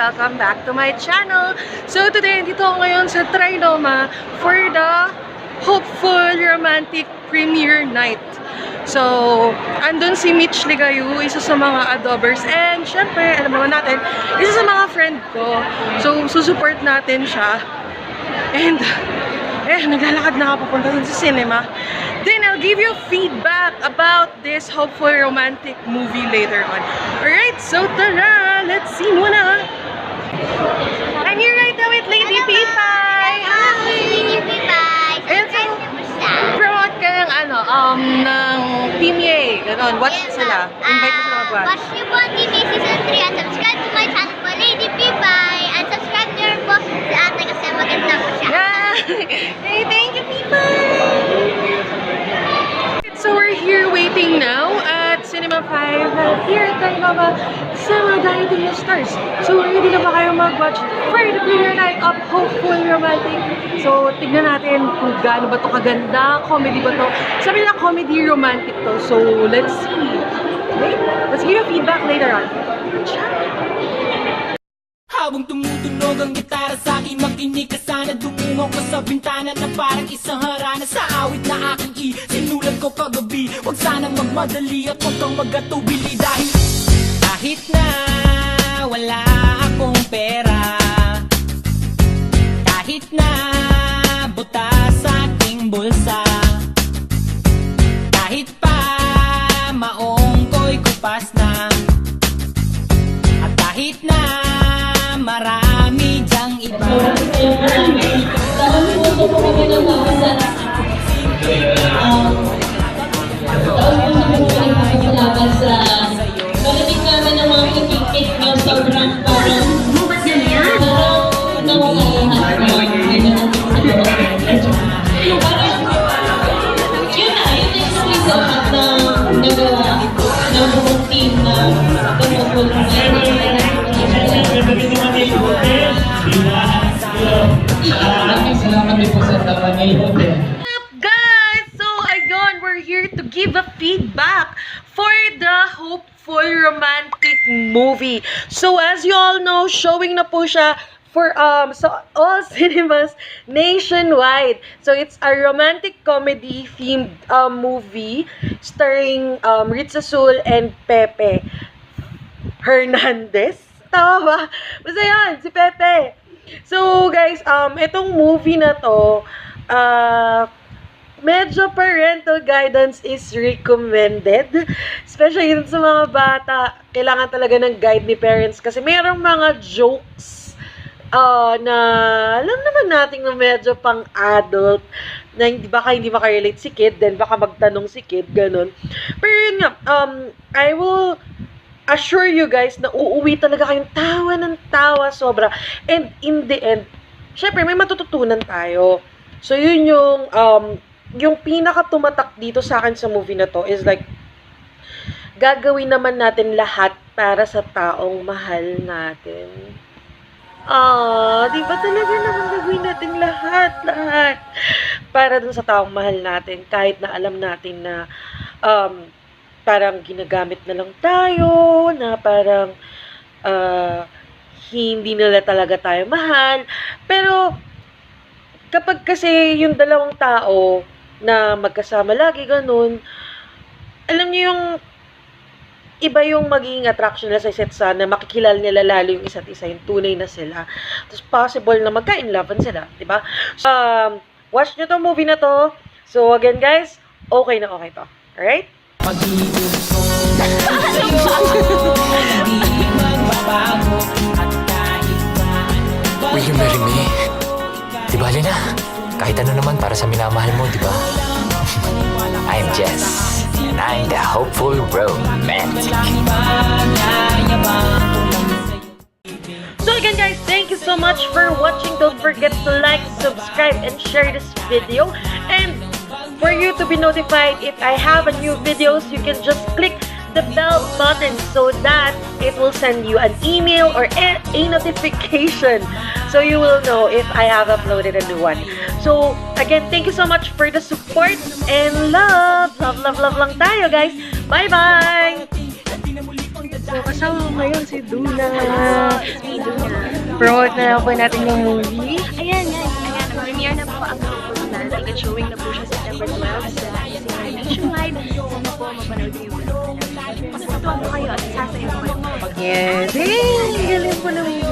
welcome back to my channel. So today, dito ako ngayon sa Trinoma for the hopeful romantic premiere night. So, andun si Mitch Ligayu, isa sa mga adobers, and syempre, alam naman natin, isa sa mga friend ko. So, susupport natin siya. And, naglalakad na ako papunta dun sa cinema. Then, I'll give you feedback about this hopeful romantic movie later on. Alright, so tara! Let's see muna! I'm here right now with Lady Pepe! Hi! Lady Pepe! And so, promote ka ng ng Team Yay. Ganon, watch sila. Invite mo sila mag-watch. Watch niyo po Team Yay Season 3 and subscribe to my channel po, Lady Pepe! And subscribe niyo rin po sa ate kasi maganda po siya. Yeah! Hey, thank you, Pepe! So we're here waiting now at Cinema 5 here at Trinoma sa mga darating na stars. So ready na ba kayo mag-watch for the premiere night of Hopeful Romantic? So tignan natin kung gaano ba ito kaganda, comedy ba ito. Sabi nila comedy romantic to. So let's see. Okay? Let's give you feedback later on. Habang tumutunog ang gitara sa akin, makinig ka sana. Dumungaw ko sa bintana na parang isang harana. Sa awit na aking sinulat ko kagabi. Huwag sana magmadali at huwag kang magatubili. Dahil kahit na wala akong pera, kahit na buta sa aking bulsa, kahit pa maong ko'y kupas na, at kahit na marami dyang iba. Pagdating namin ng mga ikikit na sobrang parang nawalahat ko. Yun na, yun yung result na nagawa ng buong team na tumutulong Guys, so ayun, we're here to give a feedback for the hopeful romantic movie. So as you all know, showing na po siya for so all cinemas nationwide. So it's a romantic comedy themed movie starring Ritz, Azul and Pepe Hernandez. Tama ba? Basta yun, si Pepe. So guys, itong movie na to, medyo parental guidance is recommended. Especially sa mga bata, kailangan talaga ng guide ni parents kasi mayroong mga jokes na alam naman natin na medyo pang-adult na baka hindi makarelate si kid, then baka magtanong si kid, ganun. Pero yun nga, I will assure you guys na uuwi talaga kayong tawa ng tawa sobra. And in the end, syempre may matututunan tayo. So yun yung pinaka-tumatak dito sa akin sa movie na to is like, gagawin naman natin lahat para sa taong mahal natin. Di ba talaga naman gagawin natin lahat para dun sa taong mahal natin, kahit na alam natin na parang ginagamit na lang tayo, na parang hindi nila talaga tayo mahal. Pero kapag kasi yung dalawang tao na magkasama lagi ganun, alam niyo yung iba yung magiging attraction nila sa isa't isa, na makikilala nila lalo yung isa't isa, yung tunay na sila. Tapos possible na magka-inlovean sila, di ba? So, watch nyo tong movie na to. So again guys, okay na okay to. Alright? Will you marry me? Di bali na. Kahit ano naman para sa minamahal mo, di ba? I'm Jess. And I'm the hopeful romantic. So again guys, thank you so much for watching. Don't forget to like, subscribe, and share this video. And for you to be notified if I have a new videos, you can just click the bell button so that it will send you an email or a notification, so you will know if I have uploaded a new one. So again, thank you so much for the support and love lang tayo guys. Bye bye. po. Kasama ko ngayon si Duna. It's me, Duna. Promote na lang po natin yung movie. Ayan, premiere na po ang Proposal. Ticket showing na po siya September 12 sa nationwide. Sana po mapanood niyo yung Masatuwa po kayo at sasayaw po kayo. Yes. Hey, galing po ng